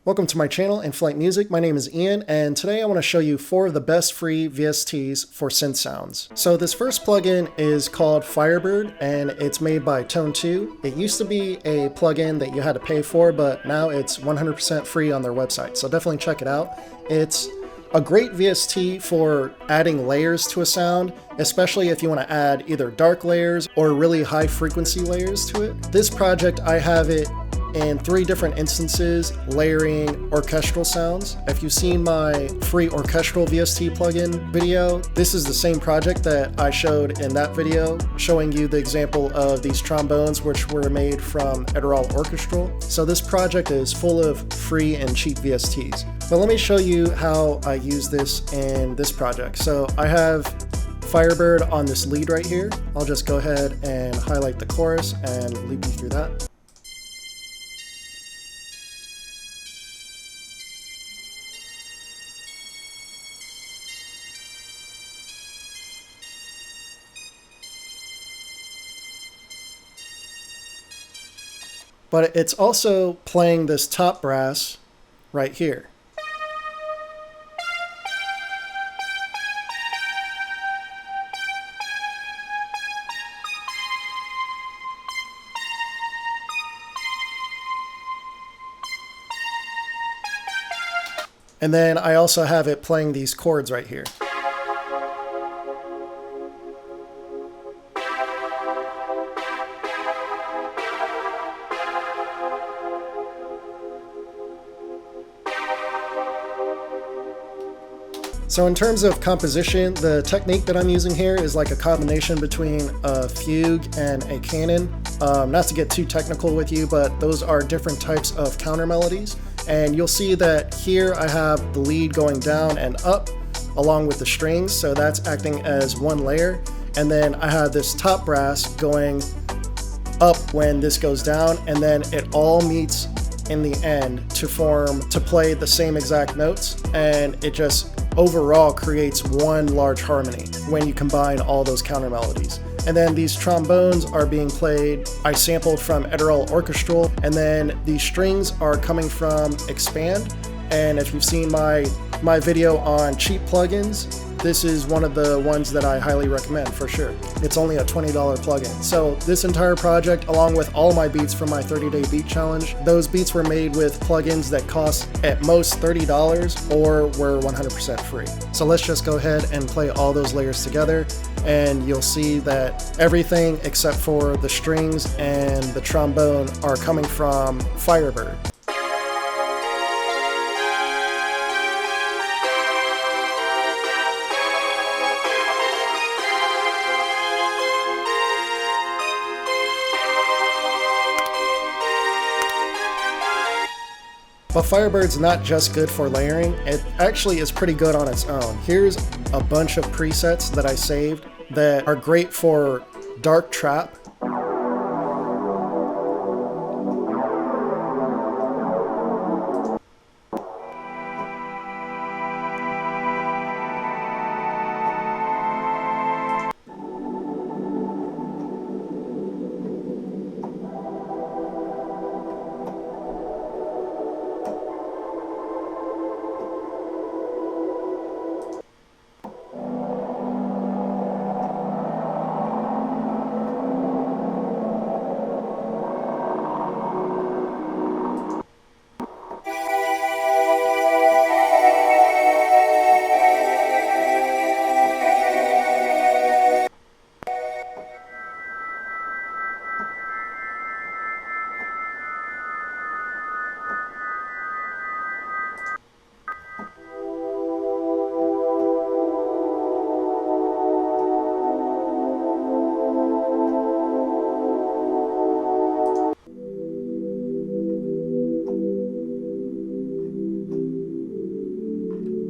Welcome to my channel, Inflightmuzik. My name is Ian, and today I want to show you 4 of the best free VSTs for synth sounds. So this first plugin is called Firebird, and it's made by Tone 2. It used to be a plugin that you had to pay for, but now it's 100% free on their website, so definitely check it out. It's a great VST for adding layers to a sound, especially if you want to add either dark layers or really high frequency layers to it. This project, I have it in 3 different instances, layering orchestral sounds. If you've seen my free orchestral VST plugin video, this is the same project that I showed in that video, showing you the example of these trombones which were made from Adderall Orchestral. So this project is full of free and cheap VSTs. But let me show you how I use this in this project. So I have Firebird on this lead right here. I'll just go ahead and highlight the chorus and lead you through that. But it's also playing this top brass right here. And then I also have it playing these chords right here. So in terms of composition, the technique that I'm using here is like a combination between a fugue and a canon. Not to get too technical with you, but those are different types of counter melodies. And you'll see that here I have the lead going down and up along with the strings, so that's acting as one layer. And then I have this top brass going up when this goes down, and then it all meets in the end to play the same exact notes, and it just overall creates one large harmony when you combine all those counter melodies. And then these trombones are being played, I sampled from Adderall Orchestral, and then these strings are coming from Expand. And if you've seen my video on cheap plugins, this is one of the ones that I highly recommend for sure. It's only a $20 plugin. So this entire project, along with all my beats from my 30-day beat challenge, those beats were made with plugins that cost at most $30 or were 100% free. So let's just go ahead and play all those layers together, and you'll see that everything except for the strings and the trombone are coming from Firebird. But Firebird's not just good for layering, it actually is pretty good on its own. Here's a bunch of presets that I saved that are great for dark trap.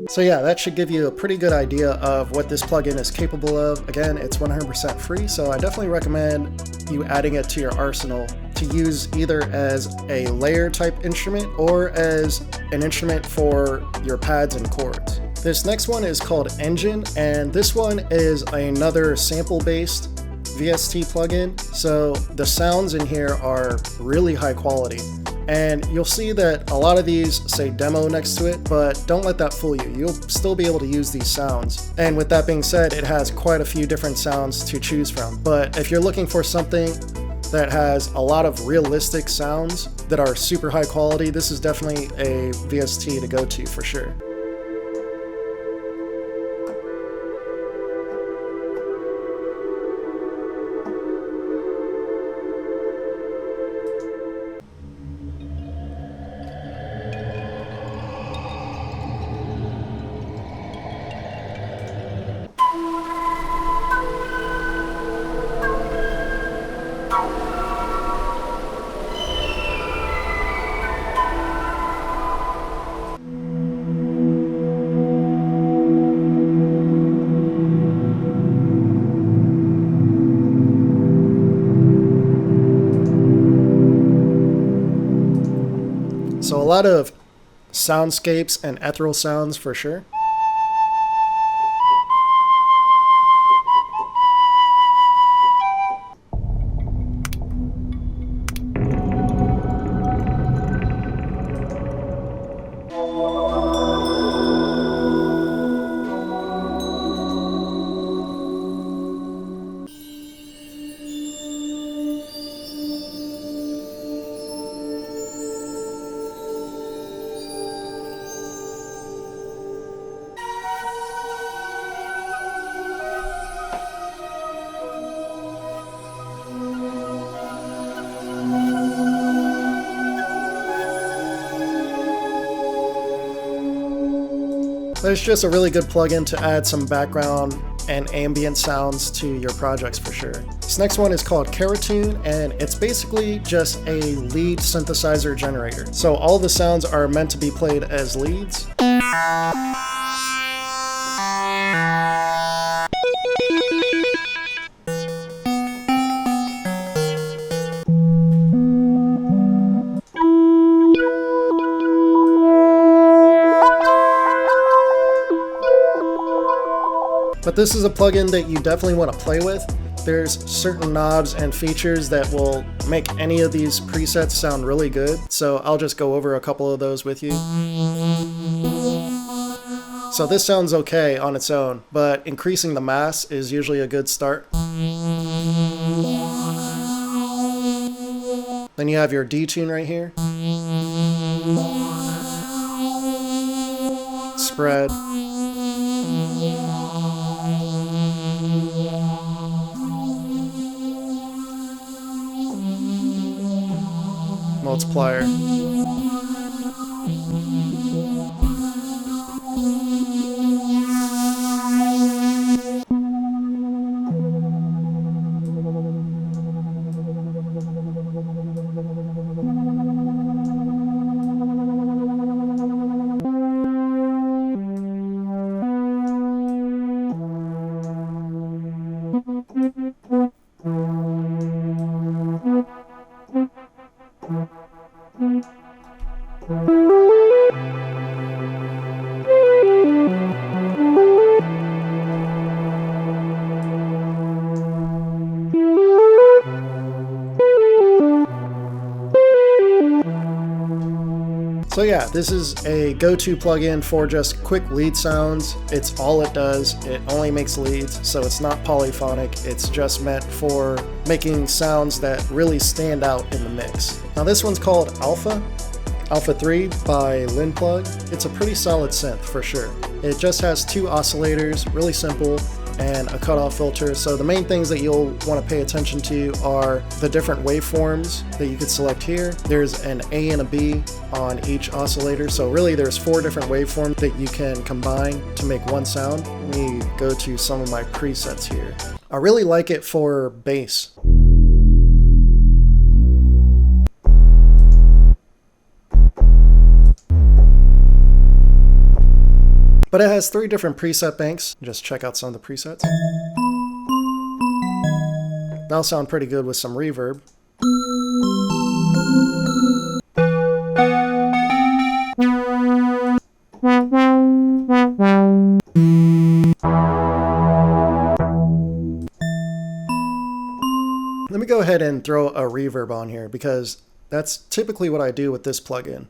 So yeah, that should give you a pretty good idea of what this plugin is capable of. Again, it's 100% free, so I definitely recommend you adding it to your arsenal to use either as a layer type instrument or as an instrument for your pads and chords. This next one is called Engine, and this one is another sample-based VST plugin. So the sounds in here are really high quality. And you'll see that a lot of these say demo next to it, but don't let that fool you. You'll still be able to use these sounds. And with that being said, it has quite a few different sounds to choose from. But if you're looking for something that has a lot of realistic sounds that are super high quality, this is definitely a VST to go to for sure. So a lot of soundscapes and ethereal sounds for sure. It's just a really good plugin to add some background and ambient sounds to your projects for sure. This next one is called Carotene, and it's basically just a lead synthesizer generator. So all the sounds are meant to be played as leads. But this is a plugin that you definitely want to play with. There's certain knobs and features that will make any of these presets sound really good, so I'll just go over a couple of those with you. So this sounds okay on its own, but increasing the mass is usually a good start. Then you have your detune right here. Spread. Multiplier. So yeah, this is a go-to plugin for just quick lead sounds. It's all it does. It only makes leads, so it's not polyphonic. It's just meant for making sounds that really stand out in the mix. Now this one's called Alpha 3 by Linplug. It's a pretty solid synth for sure. It just has two oscillators, really simple, and a cutoff filter. So the main things that you'll want to pay attention to are the different waveforms that you could select here. There's an A and a B on each oscillator. So really there's 4 different waveforms that you can combine to make one sound. Let me go to some of my presets here. I really like it for bass. But it has 3 different preset banks. Just check out some of the presets. That'll sound pretty good with some reverb. Let me go ahead and throw a reverb on here because That's typically what I do with this plugin.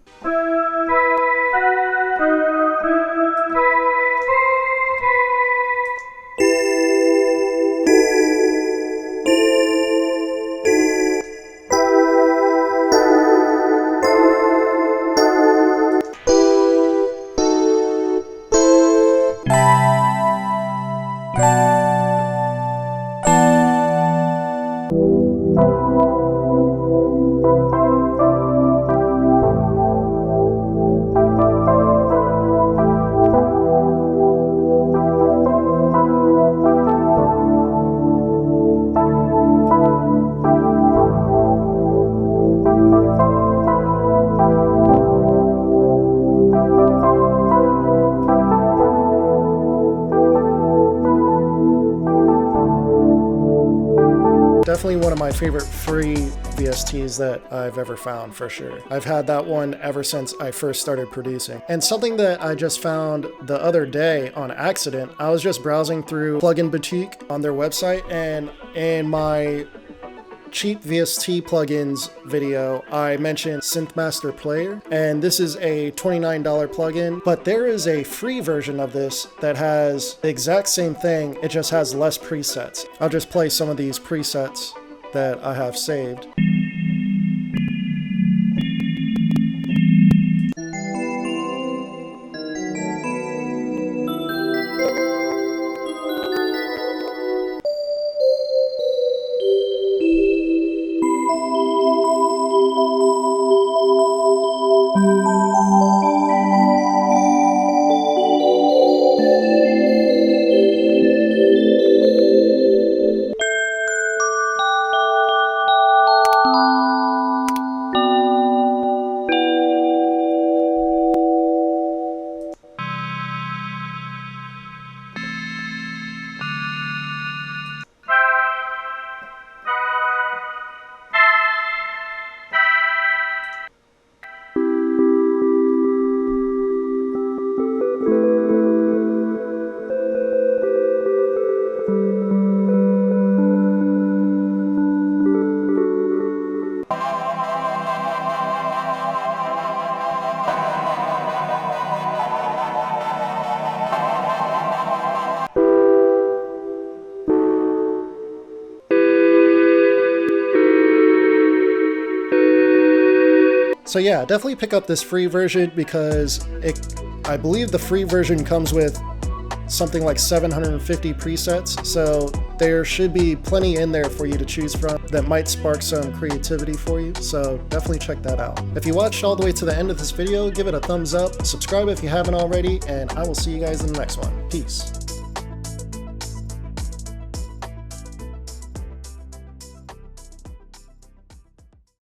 Definitely one of my favorite free VSTs that I've ever found, for sure. I've had that one ever since I first started producing. And something that I just found the other day on accident, I was just browsing through Plugin Boutique on their website, and in my cheap VST plugins video, I mentioned SynthMaster Player, and this is a $29 plugin, but there is a free version of this that has the exact same thing, it just has less presets. I'll just play some of these presets that I have saved. So yeah, definitely pick up this free version because I believe the free version comes with something like 750 presets, so there should be plenty in there for you to choose from that might spark some creativity for you, so definitely check that out. If you watched all the way to the end of this video, give it a thumbs up, subscribe if you haven't already, and I will see you guys in the next one. Peace.